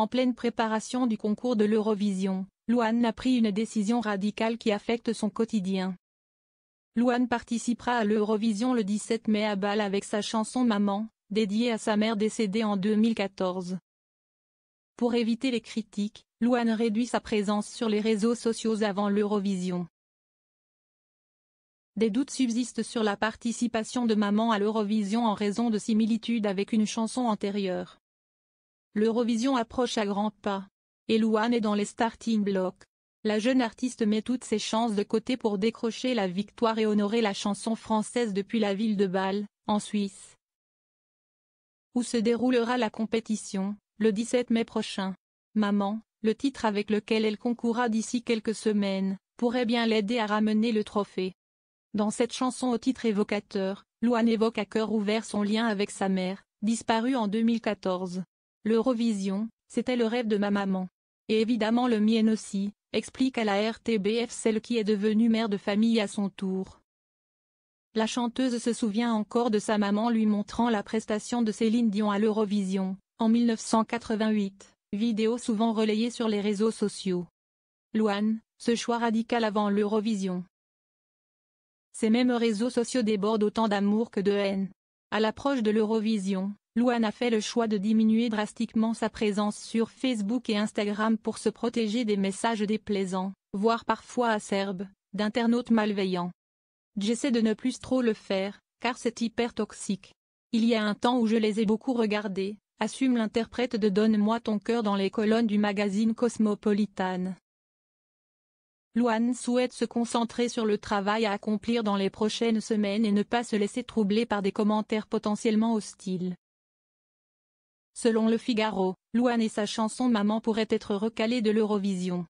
En pleine préparation du concours de l'Eurovision, Louane a pris une décision radicale qui affecte son quotidien. Louane participera à l'Eurovision le 17 mai à Bâle avec sa chanson Maman, dédiée à sa mère décédée en 2014. Pour éviter les critiques, Louane réduit sa présence sur les réseaux sociaux avant l'Eurovision. Des doutes subsistent sur la participation de Maman à l'Eurovision en raison de similitudes avec une chanson antérieure. L'Eurovision approche à grands pas, et Louane est dans les starting blocks. La jeune artiste met toutes ses chances de côté pour décrocher la victoire et honorer la chanson française depuis la ville de Bâle, en Suisse, où se déroulera la compétition, le 17 mai prochain. Maman, le titre avec lequel elle concourra d'ici quelques semaines, pourrait bien l'aider à ramener le trophée. Dans cette chanson au titre évocateur, Louane évoque à cœur ouvert son lien avec sa mère, disparue en 2014. L'Eurovision, c'était le rêve de ma maman. Et évidemment le mien aussi, explique à la RTBF celle qui est devenue mère de famille à son tour. La chanteuse se souvient encore de sa maman lui montrant la prestation de Céline Dion à l'Eurovision, en 1988, vidéo souvent relayée sur les réseaux sociaux. Louane, ce choix radical avant l'Eurovision. Ces mêmes réseaux sociaux débordent autant d'amour que de haine. À l'approche de l'Eurovision, Louane a fait le choix de diminuer drastiquement sa présence sur Facebook et Instagram pour se protéger des messages déplaisants, voire parfois acerbes, d'internautes malveillants. J'essaie de ne plus trop le faire, car c'est hyper toxique. Il y a un temps où je les ai beaucoup regardés, assume l'interprète de Donne-moi ton cœur dans les colonnes du magazine Cosmopolitan. Louane souhaite se concentrer sur le travail à accomplir dans les prochaines semaines et ne pas se laisser troubler par des commentaires potentiellement hostiles. Selon Le Figaro, Louane et sa chanson Maman pourraient être recalées de l'Eurovision.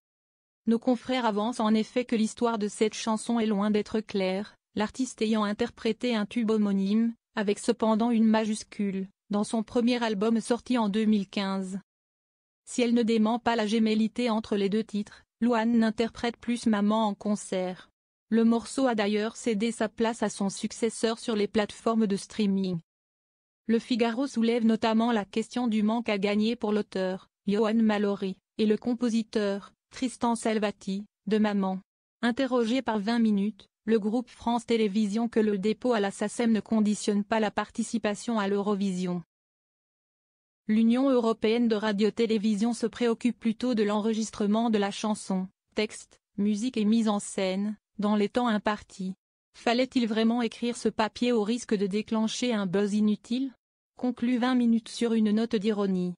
Nos confrères avancent en effet que l'histoire de cette chanson est loin d'être claire, l'artiste ayant interprété un tube homonyme, avec cependant une majuscule, dans son premier album sorti en 2015. Si elle ne dément pas la gémellité entre les deux titres, Louane n'interprète plus Maman en concert. Le morceau a d'ailleurs cédé sa place à son successeur sur les plateformes de streaming. Le Figaro soulève notamment la question du manque à gagner pour l'auteur, Johan Mallory, et le compositeur, Tristan Salvati, de Maman. Interrogé par 20 minutes, le groupe France Télévisions que le dépôt à la SACEM ne conditionne pas la participation à l'Eurovision. L'Union européenne de radio-télévision se préoccupe plutôt de l'enregistrement de la chanson, texte, musique et mise en scène, dans les temps impartis. Fallait-il vraiment écrire ce papier au risque de déclencher un buzz inutile ? Conclut 20 minutes sur une note d'ironie.